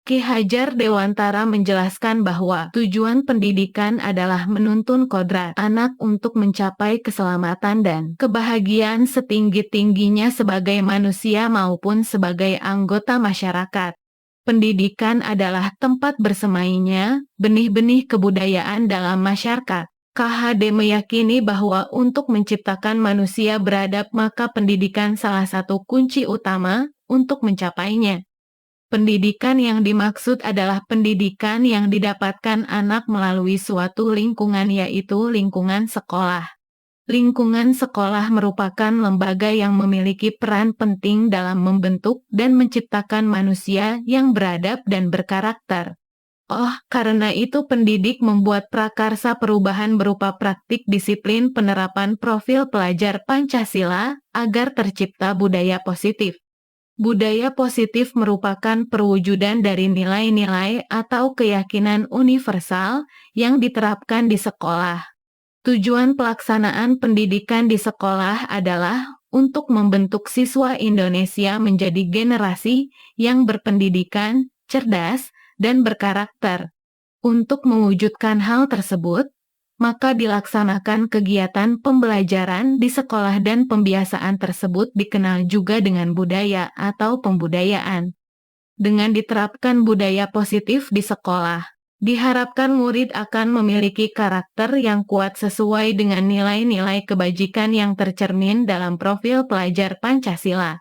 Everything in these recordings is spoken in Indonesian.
Ki Hajar Dewantara menjelaskan bahwa tujuan pendidikan adalah menuntun kodrat anak untuk mencapai keselamatan dan kebahagiaan setinggi-tingginya sebagai manusia maupun sebagai anggota masyarakat. Pendidikan adalah tempat bersemainya benih-benih kebudayaan dalam masyarakat. KHD meyakini bahwa untuk menciptakan manusia beradab maka pendidikan salah satu kunci utama untuk mencapainya. Pendidikan yang dimaksud adalah pendidikan yang didapatkan anak melalui suatu lingkungan yaitu lingkungan sekolah. Lingkungan sekolah merupakan lembaga yang memiliki peran penting dalam membentuk dan menciptakan manusia yang beradab dan berkarakter. Karena itu pendidik membuat prakarsa perubahan berupa praktik disiplin penerapan profil pelajar Pancasila agar tercipta budaya positif. Budaya positif merupakan perwujudan dari nilai-nilai atau keyakinan universal yang diterapkan di sekolah. Tujuan pelaksanaan pendidikan di sekolah adalah untuk membentuk siswa Indonesia menjadi generasi yang berpendidikan, cerdas, dan berkarakter. Untuk mewujudkan hal tersebut, maka dilaksanakan kegiatan pembelajaran di sekolah dan pembiasaan tersebut dikenal juga dengan budaya atau pembudayaan. Dengan diterapkan budaya positif di sekolah, diharapkan murid akan memiliki karakter yang kuat sesuai dengan nilai-nilai kebajikan yang tercermin dalam profil pelajar Pancasila.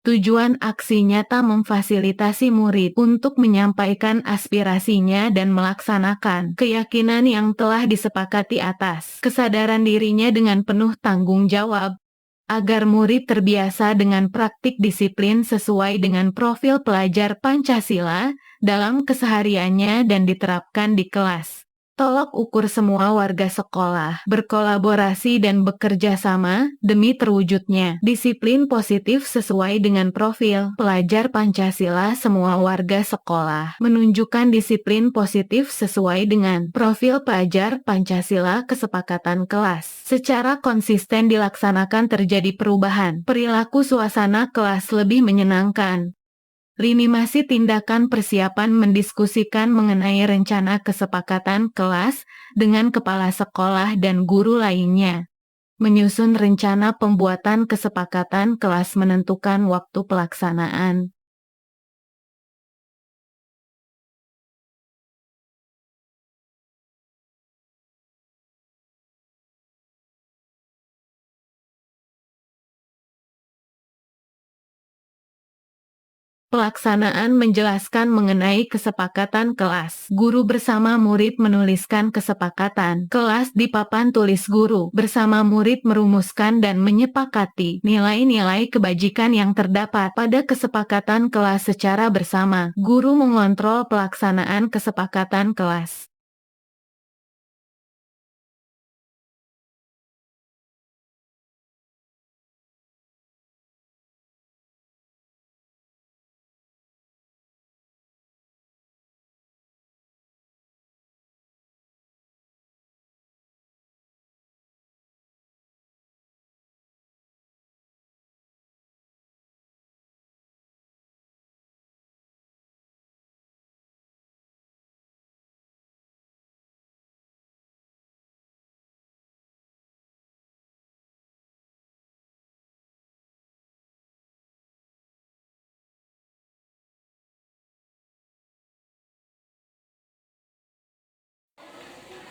Tujuan aksi nyata memfasilitasi murid untuk menyampaikan aspirasinya dan melaksanakan keyakinan yang telah disepakati atas kesadaran dirinya dengan penuh tanggung jawab, agar murid terbiasa dengan praktik disiplin sesuai dengan profil pelajar Pancasila dalam kesehariannya dan diterapkan di kelas. Tolak ukur semua warga sekolah berkolaborasi dan bekerja sama demi terwujudnya disiplin positif sesuai dengan profil pelajar Pancasila. Semua warga sekolah menunjukkan disiplin positif sesuai dengan profil pelajar Pancasila. Kesepakatan kelas secara konsisten dilaksanakan, terjadi perubahan perilaku, suasana kelas lebih menyenangkan. Lini masih tindakan persiapan mendiskusikan mengenai rencana kesepakatan kelas dengan kepala sekolah dan guru lainnya. Menyusun rencana pembuatan kesepakatan kelas, menentukan waktu pelaksanaan. Pelaksanaan menjelaskan mengenai kesepakatan kelas. Guru bersama murid menuliskan kesepakatan kelas di papan tulis. Guru bersama murid merumuskan dan menyepakati nilai-nilai kebajikan yang terdapat pada kesepakatan kelas secara bersama. Guru mengontrol pelaksanaan kesepakatan kelas.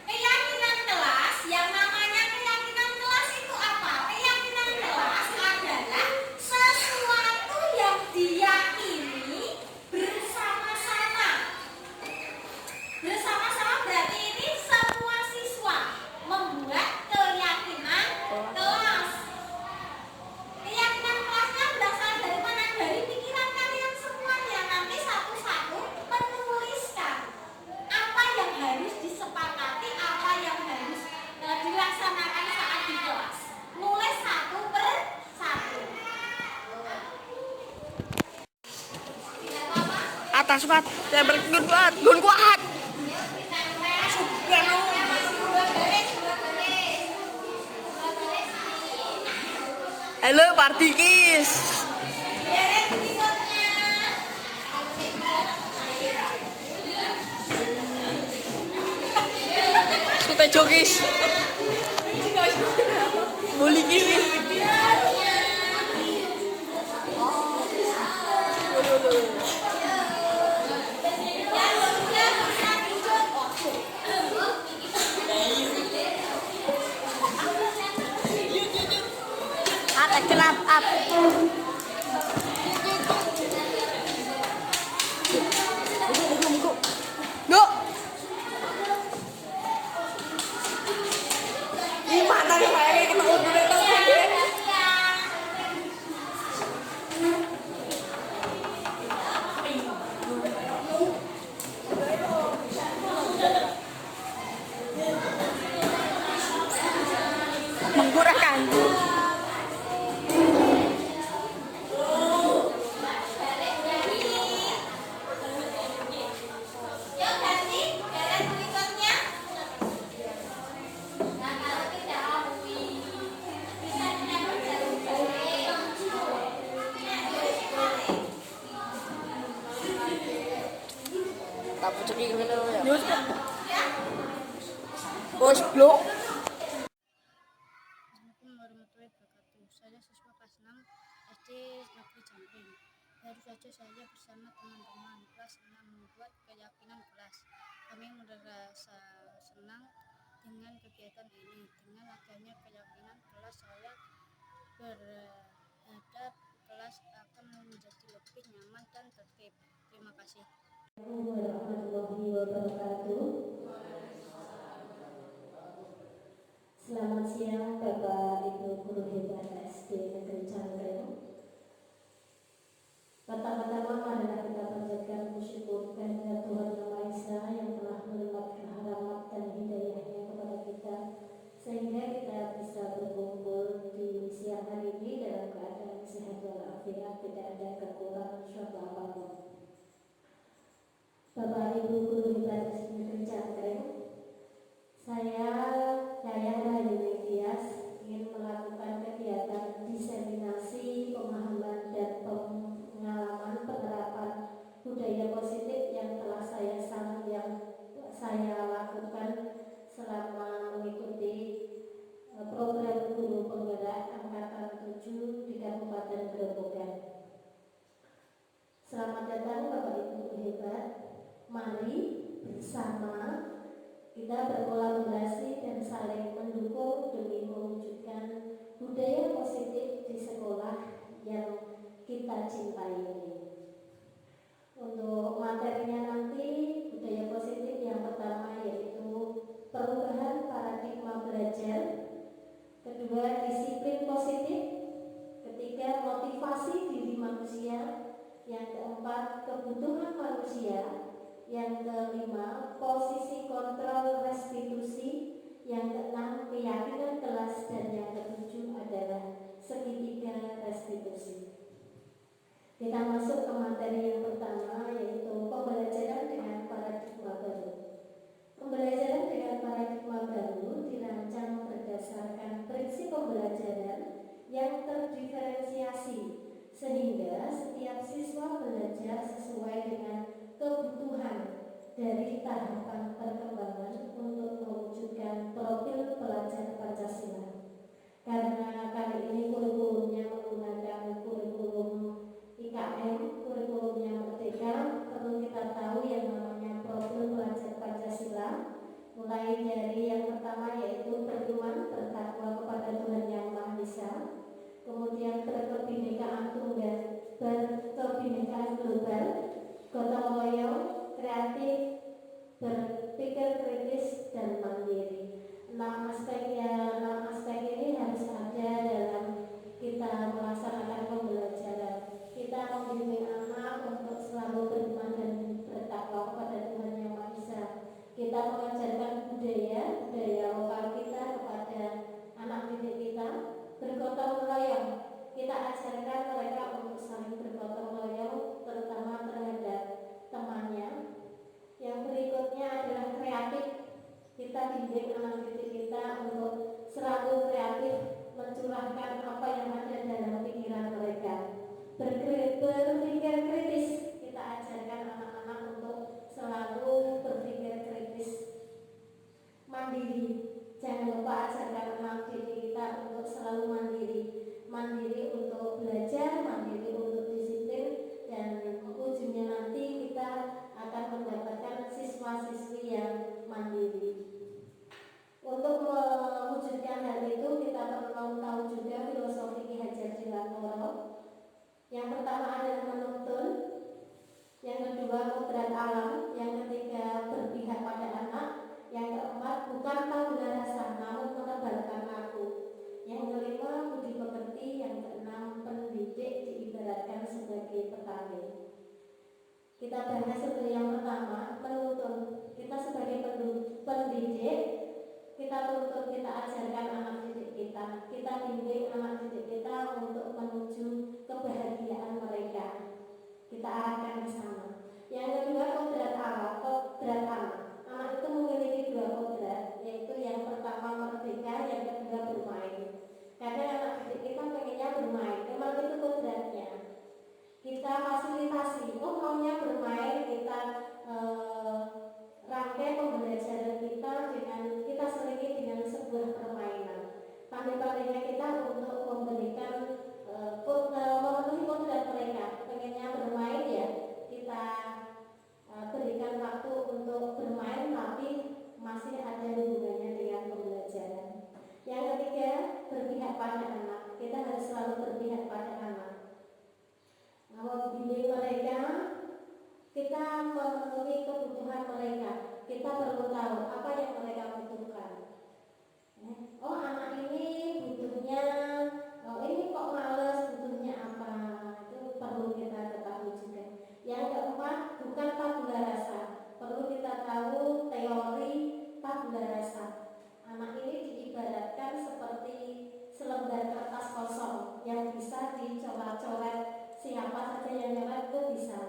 Keyakinan kelas, yang namanya keyakinan kelas itu apa? Keyakinan kelas adalah sesuatu yang diyakini bersama-sama. Bersama-sama berarti ini semua siswa membuat keyakinan kelas. Keyakinan kelasnya berasal dari mana? Dari pikiran kalian semuanya. Nanti satu-satu menuliskan apa yang harus disepakati, apa yang harus dilaksanakan saat di kelas. Nulis satu per satu. Atas kuat, saya bergun kuat, gun kuat. Halo Partikis. Berikutnya jokis. Bully gini. Ada kenap up. Go. Gimana nih kayak kita udah menggunakan. Yuk ganti garis berikutnya. Nah kalau tidak bisa dapat jarum jari. Tak pucuk iki ngene ya. Bos blok. Assalamualaikum warahmatullahi wabarakatuh. Saya siswa kelas 6 SD Negeri Jamping. Baru saja saya bersama teman-teman kelas 6 membuat keyakinan kelas. Kami merasa senang dengan kegiatan ini. Dengan adanya keyakinan kelas, saya berharap kelas akan menjadi lebih nyaman dan tertib. Terima kasih. Warahmatullahi wabarakatuh. Selamat siang Bapak Ibu Guru Hebat SD Negeri Cangkring. Pertama-tama marilah kita panjatkan syukur kehadirat Tuhan Yang Maha Esa yang telah melimpahkan rahmat dan hidayahnya kepada kita sehingga kita bisa berkumpul di siang hari ini dalam keadaan sehat walafiat, tidak ada kekurangan suatu apapun. Bapak Ibu Guru Hebat SD Negeri Cangkring, saya Yayah Rahayu Ningtyas ingin melakukan kegiatan diseminasi pemahaman dan pengalaman penerapan budaya positif yang telah saya lakukan selama mengikuti program guru penggerak angkatan 7 di Kabupaten Grobogan. Selamat datang Bapak Ibu Guru Hebat. Mari bersama kita berkolaborasi dan saling mendukung demi mewujudkan budaya positif di sekolah yang kita cintai ini. Untuk materinya nanti, budaya positif yang pertama yaitu perubahan paradigma belajar, kedua disiplin positif, ketiga motivasi diri manusia, yang keempat kebutuhan manusia, yang kelima posisi kontrol restitusi, yang keenam keyakinan kelas, dan yang ketujuh adalah segitiga restitusi. Kita masuk ke materi yang pertama yaitu pembelajaran dengan paradigma baru. Pembelajaran dengan paradigma baru dirancang berdasarkan prinsip pembelajaran yang terdiferensiasi sehingga setiap siswa belajar sesuai dengan kebutuhan dari tahapan perkembangan untuk mewujudkan profil pelajar Pancasila. Karena kali ini kurikulumnya menggunakan kurikulum IKN, kurikulumnya Merdeka, perlu kita tahu yang namanya profil pelajar Pancasila, mulai dari yang pertama yaitu beriman, bertakwa kepada Tuhan Yang Maha Esa, kemudian berkebinekaan tunggal, berkebinekaan global, gotong royong, kreatif, berpikir kritis, dan mandiri. 6 aspek ini harus ada dalam kita melaksanakan pembelajaran. Kita membimbing anak Yang kelima, budi pekerti. Yang keenam, pendidik diibaratkan sebagai petani. Kita bahas untuk yang pertama, menuntun. Kita sebagai pendidik, kita tuntun, kita ajarkan anak didik kita bimbing anak didik kita untuk menuju kebahagiaan mereka. Kita arahkan ke sana. Yang kedua, kodrat anak. Anak itu memiliki dua kodrat, yaitu yang pertama merdeka, yang kedua bermain. Kadang anak didik kita pengennya bermain, memang itu kodratnya. Kita fasilitasi, maunya bermain, kita rangkai pembelajaran kita dengan kita selingi dengan sebuah permainan. Pandai-pandainya kita untuk memberikan memenuhi kodrat mereka. Pengennya bermain ya, kita berikan waktu untuk bermain, tapi masih ada hubungannya dengan pembelajaran. Yang ketiga, berpihak pada anak. Kita harus selalu berpihak pada anak. Membimbing mereka, kita memenuhi kebutuhan mereka. Kita perlu tahu apa yang mereka butuhkan. Oh, anak ini butuhnya, ini kok males, butuhnya apa? Itu perlu kita ketahui juga. Yang keempat, bukan tabula rasa. Perlu kita tahu teori tabula rasa. Anak ini diibaratkan seperti selembar kertas kosong yang bisa dicoret-coret. Siapa saja yang nyoret itu bisa.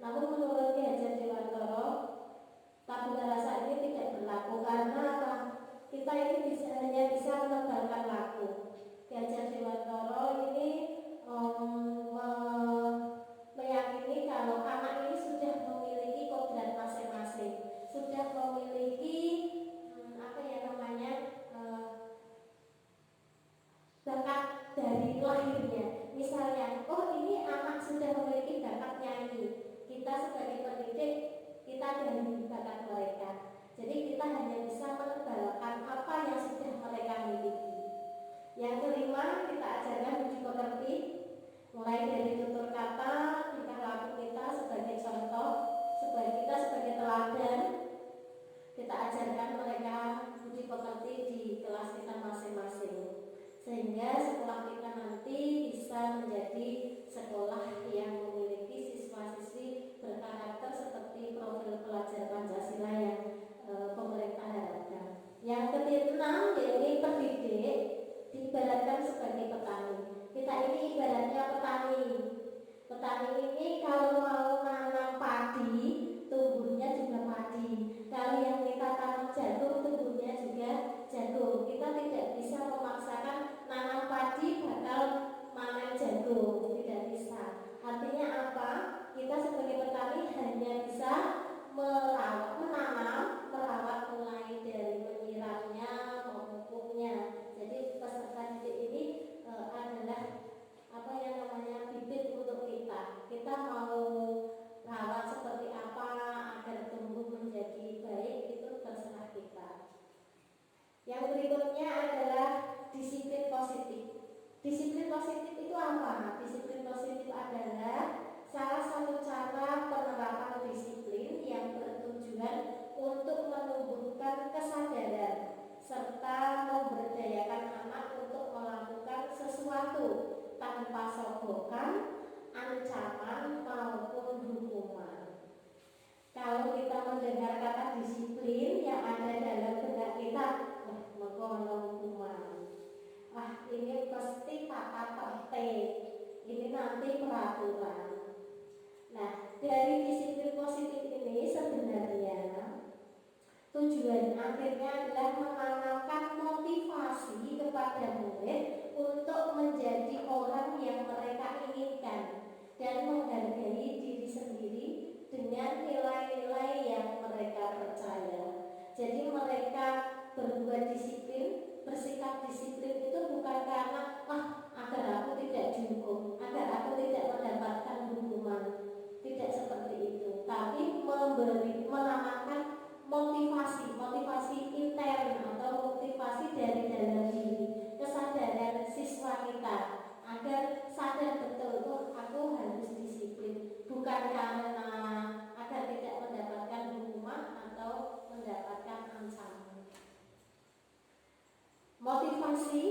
Namun menurut Ki Hajar Dewantara, tabula rasa ini tidak berlaku. Karena apa? Kita ini hanya bisa menebalkan laku. Ki Hajar Dewantara ini meyakini kalau anak ini sudah memiliki kodrat masing-masing, sudah memiliki bakat dari lahirnya. Misalnya, oh ini anak sudah memiliki bakat nyanyi. Kita sebagai pendidik, kita dari bakat mereka. Jadi kita hanya bisa menebalkan apa yang sudah mereka miliki. Yang kelima, kita ajarkan budi pekerti, mulai dari tutur kata, tingkah laku kita sebagai contoh, kita sebagai teladan. Kita ajarkan mereka budi pekerti di kelas kita masing-masing, sehingga sekolah kita nanti bisa menjadi sekolah yang memiliki siswa-siswi berkarakter seperti profil pelajar Pancasila yang pemerintah harapkan. Yang keenam, yaitu pendidik diibaratkan sebagai petani. Kita ini ibaratnya petani. Petani ini kalau mau nanam padi, tumbuhnya juga padi. Kalau yang kita tanam jagung, tumbuhnya juga jagung. Kita tidak bisa memaksakan nanam padi bakal panen jagung, tidak bisa. Artinya apa? Kita sebagai petani hanya bisa menanam, merawat mulai dari menyiramnya, memupuknya. Jadi peserta didik ini adalah bibit untuk kita. Kita mau rawat seperti apa agar tumbuh menjadi baik, itu terserah kita. Yang berikutnya adalah disiplin positif. Disiplin positif itu apa? Disiplin positif adalah salah satu cara penerapan disiplin yang bertujuan untuk menumbuhkan kesadaran serta memberdayakan anak untuk melakukan sesuatu tanpa sogokan, ancaman maupun hukuman. Kalau kita mendengar kata disiplin, yang ada dalam benak kita, mengkono hukuman. Ini pasti tata tertib. Ini nanti peraturan. Nah, dari disiplin positif ini sebenarnya tujuan akhirnya adalah menanamkan motivasi kepada murid untuk menjadi orang yang mereka inginkan dan menghargai diri sendiri dengan nilai-nilai yang mereka percaya. Jadi mereka berbuat disiplin, bersikap disiplin itu bukan karena agar aku tidak dihukum, agar aku tidak mendapatkan hukuman. Tidak seperti itu, tapi menanamkan motivasi intern atau motivasi dari dalam diri, kesadaran siswa kita agar sadar betul aku harus disiplin, bukan karena agar tidak mendapatkan hukuman atau mendapatkan ancaman. Motivasi,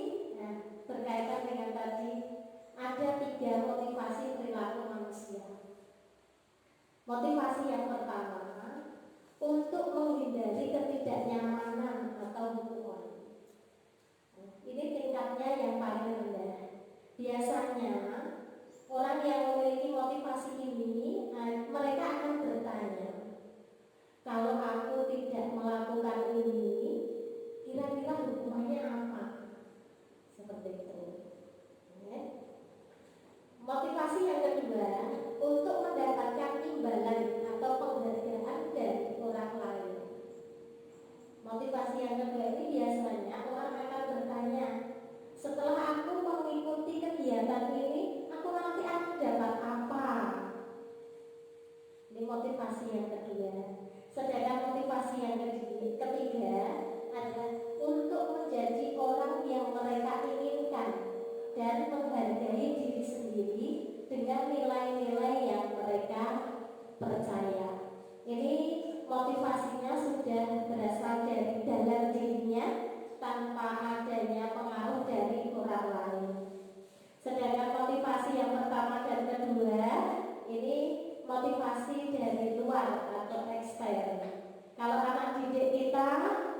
Motivasi yang pertama, untuk menghindari ketidaknyamanan atau hukuman. Ini tingkatnya yang paling rendah. Biasanya orang yang memiliki motivasi ini, mereka akan bertanya, kalau aku tidak melakukan ini, kira-kira hukumannya apa? Seperti itu. Ya. Motivasi yang kedua, untuk mendapatkan imbalan atau penghargaan dari orang lain. Motivasi yang kedua ini biasanya orang akan bertanya, setelah aku mengikuti kegiatan ini, aku nanti akan dapat apa? Ini motivasi yang kedua. Sedangkan motivasi yang ketiga adalah untuk menjadi orang yang mereka inginkan dan menghargai diri sendiri dengan nilai-nilai yang mereka percaya. Ini motivasinya sudah berasal dari dalam dirinya tanpa adanya pengaruh dari orang lain. Sedangkan motivasi yang pertama dan kedua ini motivasi dari luar atau ekstern. Kalau anak didik kita,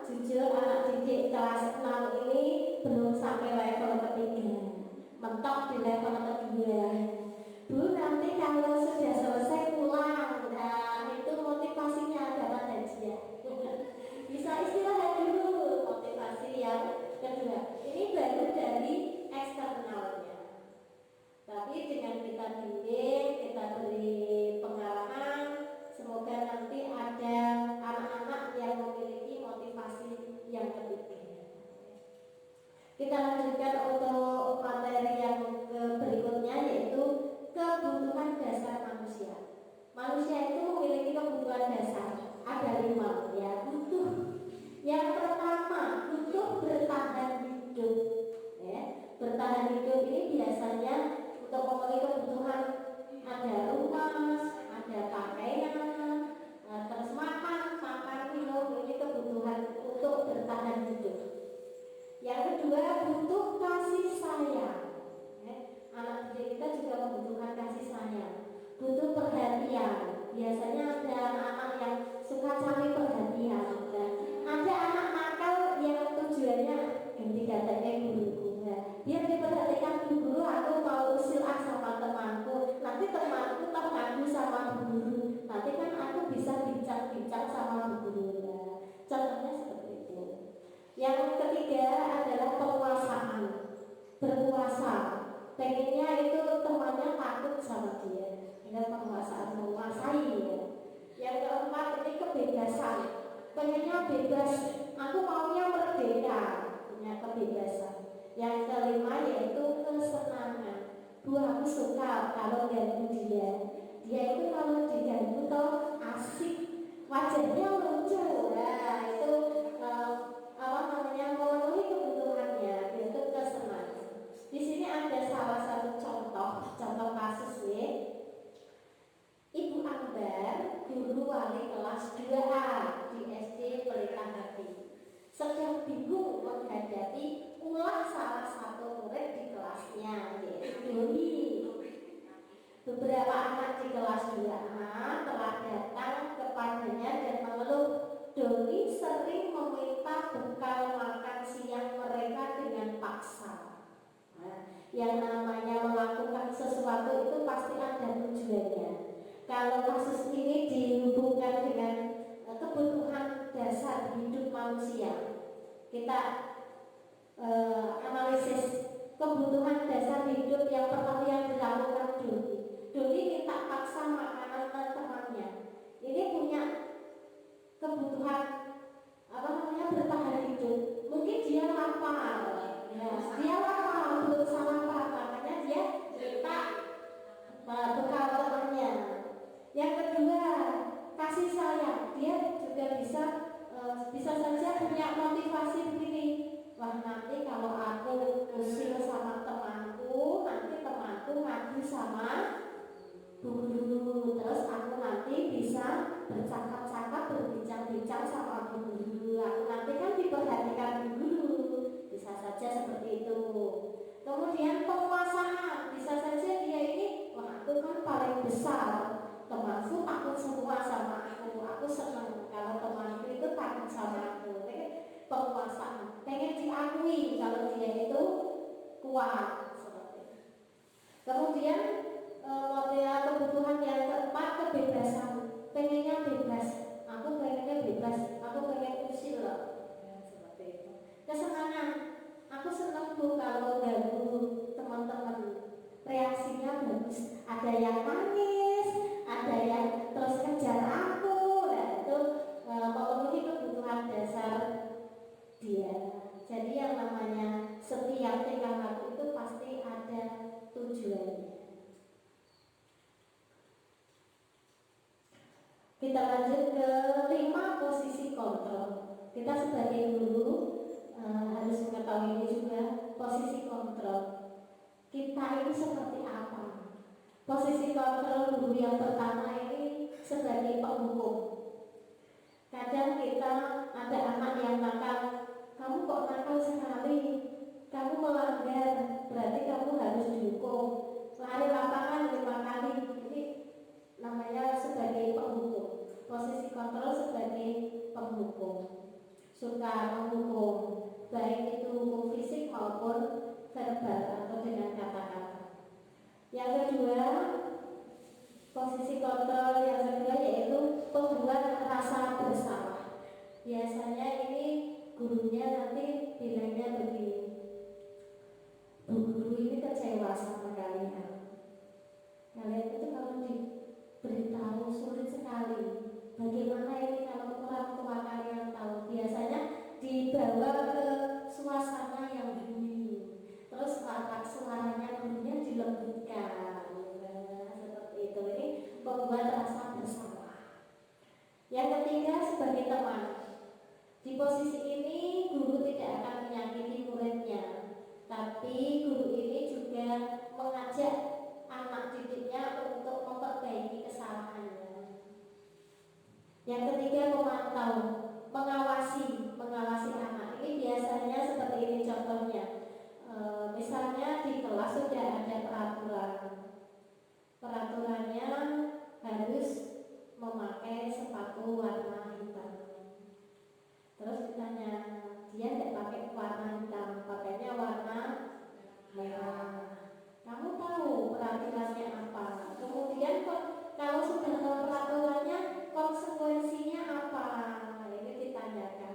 jujur anak didik kelas 6 ini belum sampai level ketiga, mentok di level kedua. Bu, nanti kalau sudah selesai pulang, nah itu motivasinya dapat hadiah. Bisa istirahat dulu, motivasi yang kedua. Ini baru dari eksternalnya. Tapi dengan kita didik, kita beri pengarahan, semoga nanti ada anak-anak yang memiliki motivasi yang ketiga. Kita lanjutkan untuk materi yang berikutnya, yaitu kebutuhan dasar manusia. Manusia itu memiliki kebutuhan dasar, ada 5 ya. Butuh yang pertama, butuh bertahan hidup ya. Bertahan hidup ini biasanya untuk memenuhi kebutuhan, ada rumah, ada pakaian, terus makan minum, ini kebutuhan untuk bertahan hidup. Yang kedua, butuh kasih sayang. Anak didik kita juga membutuhkan kasih sayang, butuh perhatian. Biasanya ada anak-anak yang suka cari perhatian. Ada anak nakal yang tujuannya ganti katanya guru. Dia diperhatikan guru, aku mau usil sama temanku. Nanti temanku tak ngaku sama guru. Nanti kan aku bisa bincang-bincang sama guru. Contohnya seperti itu. Yang ketiga adalah penguasaan, berkuasa. Pengennya itu temannya takut sama dia. Dengan penguasaan, menguasai ya. Yang keempat ini kebebasan. Pengennya bebas. Aku maunya merdeka, punya kebebasan. Yang kelima yaitu kesenangan. Bu, aku suka kalau ganggu dia. Dia itu kalau diganggu tuh asik, wajahnya lucu. Nah itu memenuhi kebutuhannya, yaitu kesenangan. Di sini ada salah satu contoh kasus nih. Ibu Ambar, guru wali kelas 2A di SD Pelita Hati, sedang bingung menghadapi ulah salah satu murid di kelasnya, yaitu Doni. Beberapa anak di kelas 2A telah datang kepadanya dan mengeluh, Doni sering meminta bekal makan siang mereka dengan paksa. Yang namanya melakukan sesuatu itu pasti ada tujuannya. Kalau kasus ini dihubungkan dengan kebutuhan dasar hidup manusia, kita analisis kebutuhan dasar hidup yang pertama yang dilakukan Doni. Doni minta paksa makanan temannya. Ini punya kebutuhan bertahan hidup. Mungkin dia lapar, dia lapar belum sarapan, makanya dia minta bekal temannya. Yang kedua, kasih sayang. Dia juga bisa saja punya motivasi begini. Wah, nanti kalau aku usil sama temanku, nanti temanku ngadu sama guru, terus aku nanti bisa bercakap-cakap, berbincang-bincang sama guru. Aku nanti kan diperhatikan guru. Bisa saja seperti itu. Kemudian penguasaan, bisa saja dia ini, wah aku kan paling besar, temanku takut kuat seperti itu. Kemudian model kebutuhan yang keempat, kebebasan. Pengennya bebas, aku pengennya bebas, aku pengen usil loh, ya, seperti itu. Kesenangan, aku senang tuh kalau ganggu teman-teman, reaksinya bagus. Ada yang nangis, ada yang terus kejar aku, nah itu memenuhi kebutuhan dasar dia. Jadi yang namanya setiap tingkah laku itu pasti ada tujuannya. Kita lanjut ke 5, posisi kontrol. Kita sebagai guru harus mengetahui ini juga, posisi kontrol. Kita ini seperti apa? Posisi kontrol guru yang pertama ini sebagai penghukum. Kadang kita ada anak yang nakal, kamu kok nakal sekali, kamu melanggar, berarti kamu harus dihukum. Lari lapangan 5 kali, ini namanya sebagai penghukum. Posisi kontrol sebagai penghukum, suka menghukum, baik itu hukum fisik maupun verbal atau dengan kata-kata. Yang kedua, posisi kontrol yang kedua yaitu pembuat rasa bersalah. Biasanya ini gurunya nanti bilangnya begini, Bu guru ini kecewa sama kalian. Kalian itu kalau diberitahu sulit sekali. Bagaimana ini kalau orang tua kalian tahu? Biasanya dibawa ke suasana yang hening, terus suaranya gurunya dilembutkan, seperti itu. Ini membuat rasa bersalah. Yang ketiga, sebagai teman. Di posisi ini guru tidak akan menyakiti muridnya, tapi guru ini juga mengajak anak didiknya untuk memperbaiki kesalahannya. Yang ketiga, memantau, mengawasi anak. Ini biasanya seperti ini contohnya. Misalnya di kelas sudah ada peraturannya harus memakai sepatu warna hitam. Terus ditanya, dia tidak pakai warna hitam, pakainya warna merah. Kamu tahu peraturannya apa? Kemudian kalau sudah tahu peraturannya, konsekuensinya apa? Ini ditanyakan.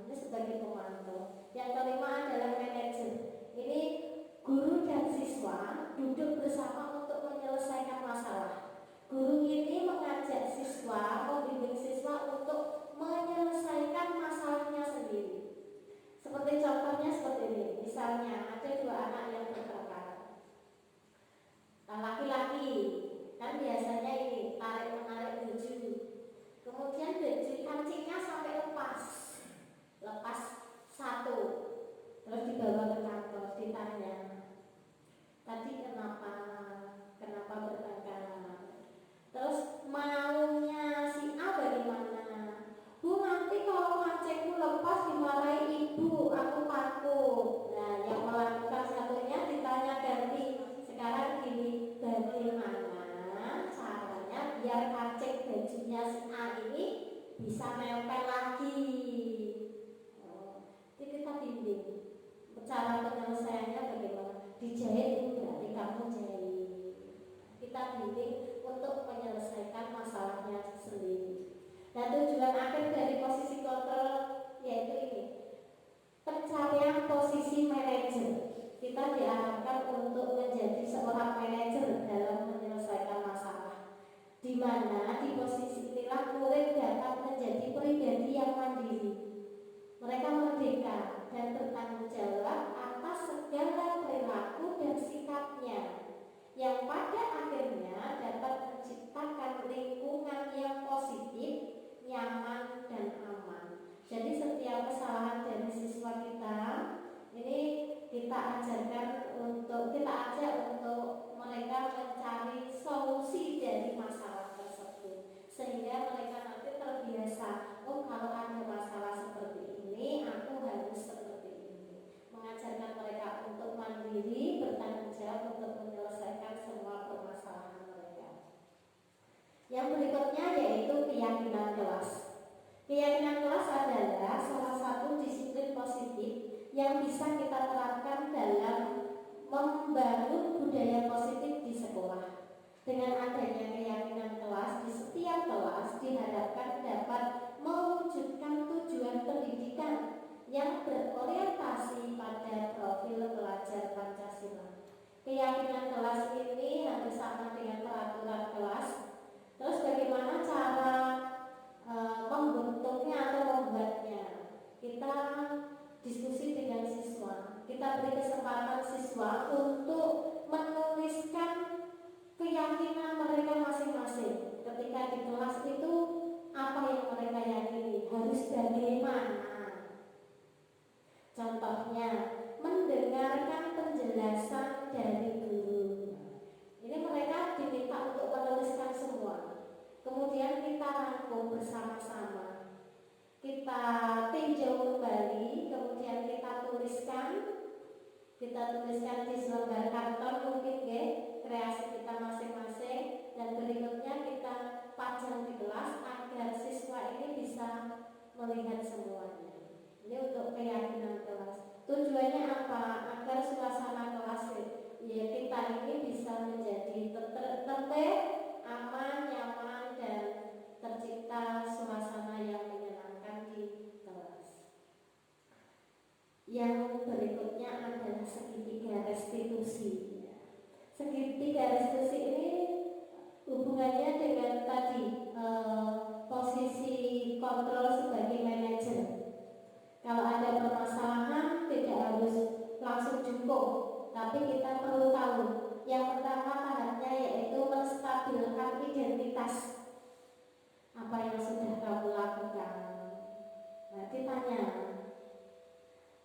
Ini sebagai pemantau. Yang kelima adalah manajer. Ini guru dan siswa duduk bersama untuk menyelesaikan masalah. Guru ini mengajak siswa, membimbing siswa untuk menyelesaikan masalahnya sendiri. Seperti contohnya seperti ini. Misalnya ada 2 anak yang bertengkar. Laki-laki kan biasanya ini tarik-menarik baju. Kemudian baju kancingnya sampai lepas 1. Terus dibawa ke kantor, ditanya, tadi kenapa bertengkar? Terus maunya si A bagaimana? Bu, nanti kalau kancingku lepas dimarahi ibu, aku takut. Nah, yang melakukan satunya ditanya ganti. Sekarang gini, bagaimana caranya biar kancing bajunya si A ini bisa nempel lagi? Itu kita bimbing. Cara penyelesaiannya bagaimana? Dijahit itu berarti kamu jahit. Kita bimbing untuk menyelesaikan masalahnya sendiri. Dan tujuan akhir dari posisi kontrol yaitu ini, pencarian posisi manajer. Kita diarahkan untuk menjadi seorang manajer dalam menyelesaikan masalah, di mana di posisi inilah murid dapat menjadi pribadi yang mandiri. Mereka merdeka dan bertanggung jawab atas segala perilaku dan sikapnya, yang pada akhirnya dapat menciptakan lingkungan yang positif, nyaman, dan aman. Jadi setiap kesalahan dari siswa kita ini kita ajak untuk mereka mencari solusi dari masalah tersebut, sehingga mereka nanti terbiasa, oh kalau ada masalah seperti ini aku harus seperti ini. Mengajarkan mereka untuk mandiri, bertanggung jawab untuk menyelesaikan semua permasalahan mereka. Yang berikutnya yaitu keyakinan kelas. Keyakinan kelas adalah salah satu disiplin positif yang bisa kita terapkan dalam membangun budaya positif di sekolah. Dengan adanya keyakinan kelas di setiap kelas diharapkan dapat mewujudkan tujuan pendidikan yang berorientasi pada profil pelajar Pancasila. Keyakinan kelas ini hampir sama dengan peraturan kelas. Terus bagaimana cara membentuknya atau membuatnya? Kita diskusi dengan siswa. Kita beri kesempatan siswa untuk menuliskan keyakinan mereka masing-masing. Ketika di kelas itu apa yang mereka yakini, harus bagaimana. Contohnya, mendengarkan penjelasan dari guru. Ini mereka diminta untuk menuliskan semua. Kemudian kita rangkum bersama-sama. Kita tinjau kembali, kemudian kita tuliskan di selembar karton mungkin ya, kreasi kita masing-masing, dan berikutnya kita pajang di kelas agar siswa ini bisa melihat semuanya. Ini untuk keyakinan kelas. Tujuannya apa? Agar suasana kelas ya kita ini bisa menjadi tertib, aman, nyaman, dan tercipta suasana yang menyenangkan di kelas. Yang berikutnya adalah segitiga restitusi. Segitiga restitusi ini hubungannya dengan tadi posisi kontrol sebagai manajer. Kalau ada permasalahan tidak harus langsung jungkung, tapi kita perlu tahu. Yang pertama tahapnya yaitu menstabilkan identitas. Apa yang sudah kamu lakukan? Nah, ditanya,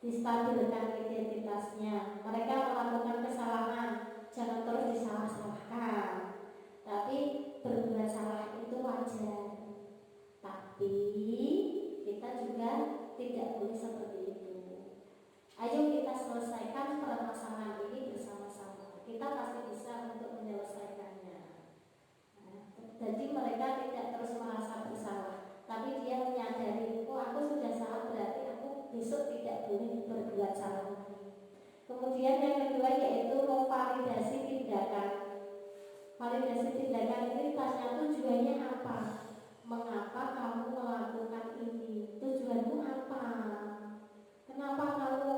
distabilkan identitasnya. Mereka melakukan kesalahan, jangan terus disalah-salahkan. Tapi berbuat salah itu wajar. Tapi kita juga tidak boleh seperti itu. Ayo kita selesaikan permasalahan ini bersama-sama. Kita pasti bisa untuk menyelesaikannya. Nah, jadi mereka tidak terus merasa bersalah, tapi dia menyadari, oh aku sudah salah, berarti aku besok tidak boleh berbuat salah lagi. Kemudian yang kedua yaitu memvalidasi tindakan. Validasi tindakan ini tanya tujuannya apa? Mengapa kamu melakukan ini? Tujuanmu apa? Kenapa kamu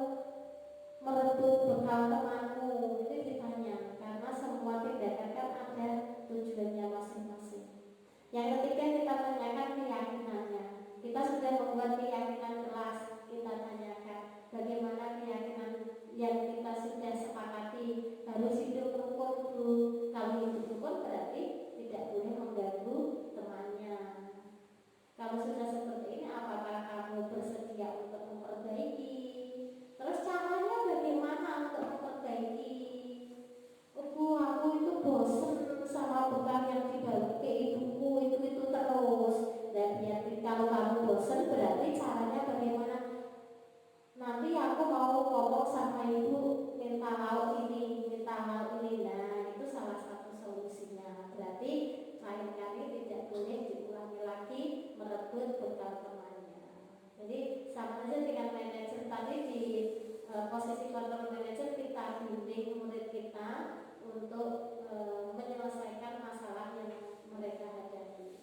merebut bekal temanmu? Ini ditanya, karena semua tindakan kan ada tujuannya masing-masing. Yang ketiga kita tanyakan keyakinannya. Kita sudah membuat keyakinan kelas, kita tanyakan bagaimana keyakinan yang kita sudah sepakati. Harus hidup rukun, Bu. Kalau hidup rukun berarti tidak boleh mengganggu temannya. Kalau sudah seperti ini, apakah kamu bersedia untuk memperbaiki? Terus caranya bagaimana untuk memperbaiki? Bu, aku itu bosan sama bekal yang dibawa ke ibuku itu terus. Dan berarti kalau kamu bosan berarti caranya bagaimana? Nanti aku mau ngomong sama ibu minta lauk ini, nah itu salah satu solusinya. Berarti lain kali tidak boleh diulangi lagi merebut bekal temannya. Jadi sama saja dengan manajer tadi di posisi kontrol manajer, kita bimbing murid kita untuk menyelesaikan masalah yang mereka hadapi.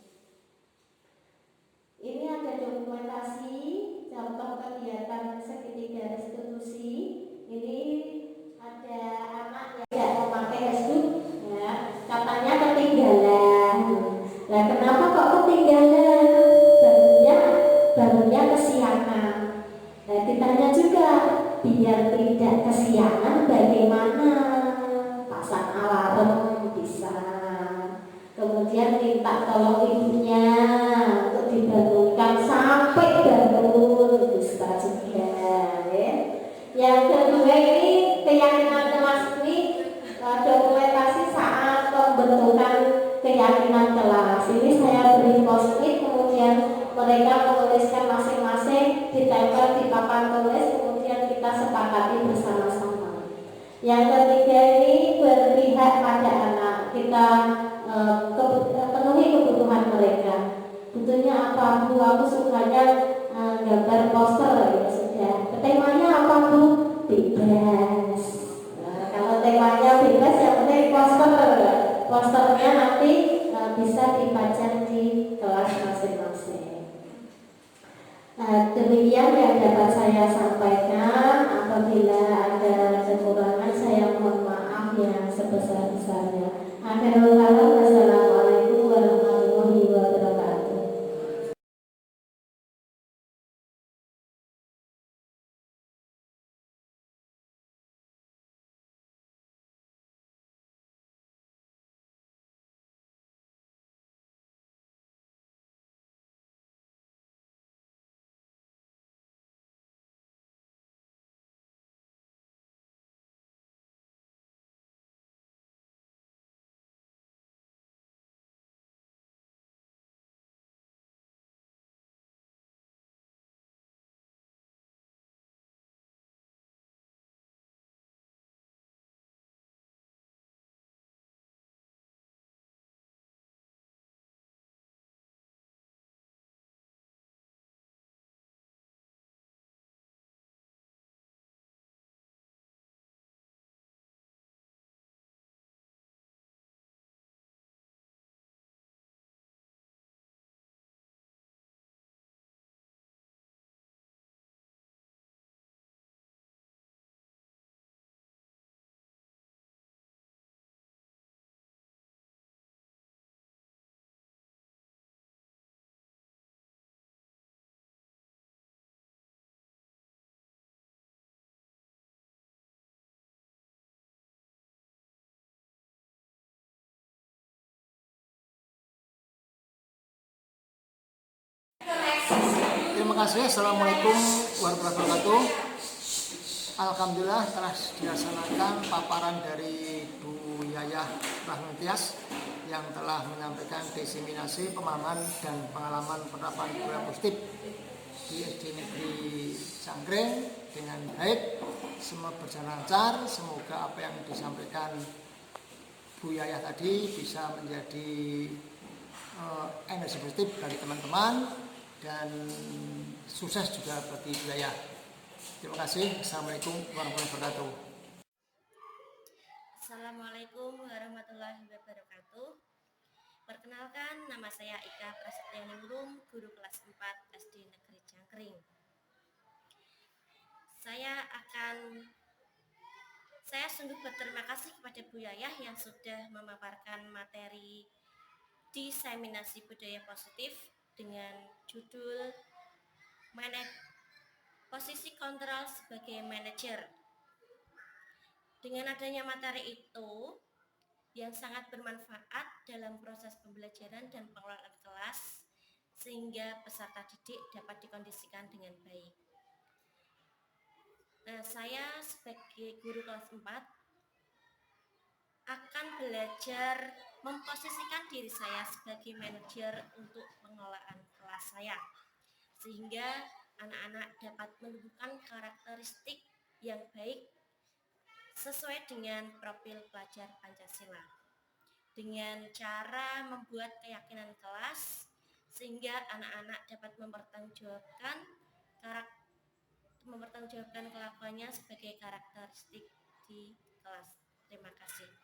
Ini ada dokumentasi contoh kegiatan segitiga restitusi. Ini ada anak yang tidak memakai handuk, ya, katanya ketinggalan. Nah, kenapa kok ketinggalan? Barunya kesiangan. Nah, ditanya juga, biar tidak kesiangan bagaimana? Pasang alarm bisa. Kemudian minta tolong ibunya untuk dibangunkan sampai bangun, bisa juga. Ya. Yang kedua ini keyakinan kelas ini dokumentasi saat pembentukan keyakinan kelas. Ini saya beri post-it, kemudian mereka menuliskan masing-masing, ditempel di papan tulis, kemudian kita sepakati bersama-sama. Yang ketiga ini berpihak pada anak. Kita penuhi kebutuhan mereka. Butuhnya apa, Bu? Aku sukanya gambar poster, ya sudah. Temanya apa, Bu? Bebas. Nah, kalau saya sampaikan. Apabila ada kekurangan, saya mohon maaf yang sebesar-besarnya. Akhirul kalam, wassalamualaikum warahmatullahi wabarakatuh. Terima kasih. Assalamualaikum warahmatullahi wabarakatuh. Alhamdulillah telah dilaksanakan paparan dari Bu Yayah Rahmatias yang telah menyampaikan diseminasi pemahaman dan pengalaman penerapan budaya positif di SD Negeri Cangkring dengan baik. Semua berjalan lancar. Semoga apa yang disampaikan Bu Yayah tadi bisa menjadi energi positif bagi teman-teman dan sukses juga bagi Bu Yayah. Terima kasih. Assalamualaikum warahmatullahi wabarakatuh. Assalamualaikum warahmatullahi wabarakatuh. Perkenalkan, nama saya Ika Prasetyaningrum, guru kelas 4 SD Negeri Cangkring. Saya sungguh berterima kasih kepada Bu Yayah yang sudah memaparkan materi diseminasi budaya positif dengan judul posisi kontrol sebagai manajer. Dengan adanya materi itu yang sangat bermanfaat dalam proses pembelajaran dan pengelolaan kelas, sehingga peserta didik dapat dikondisikan dengan baik. Nah, saya sebagai guru kelas 4 akan belajar memposisikan diri saya sebagai manajer untuk pengelolaan kelas saya, sehingga anak-anak dapat menumbuhkan karakteristik yang baik sesuai dengan profil pelajar Pancasila, dengan cara membuat keyakinan kelas sehingga anak-anak dapat mempertanggungjawabkan kelakuannya sebagai karakteristik di kelas. Terima kasih.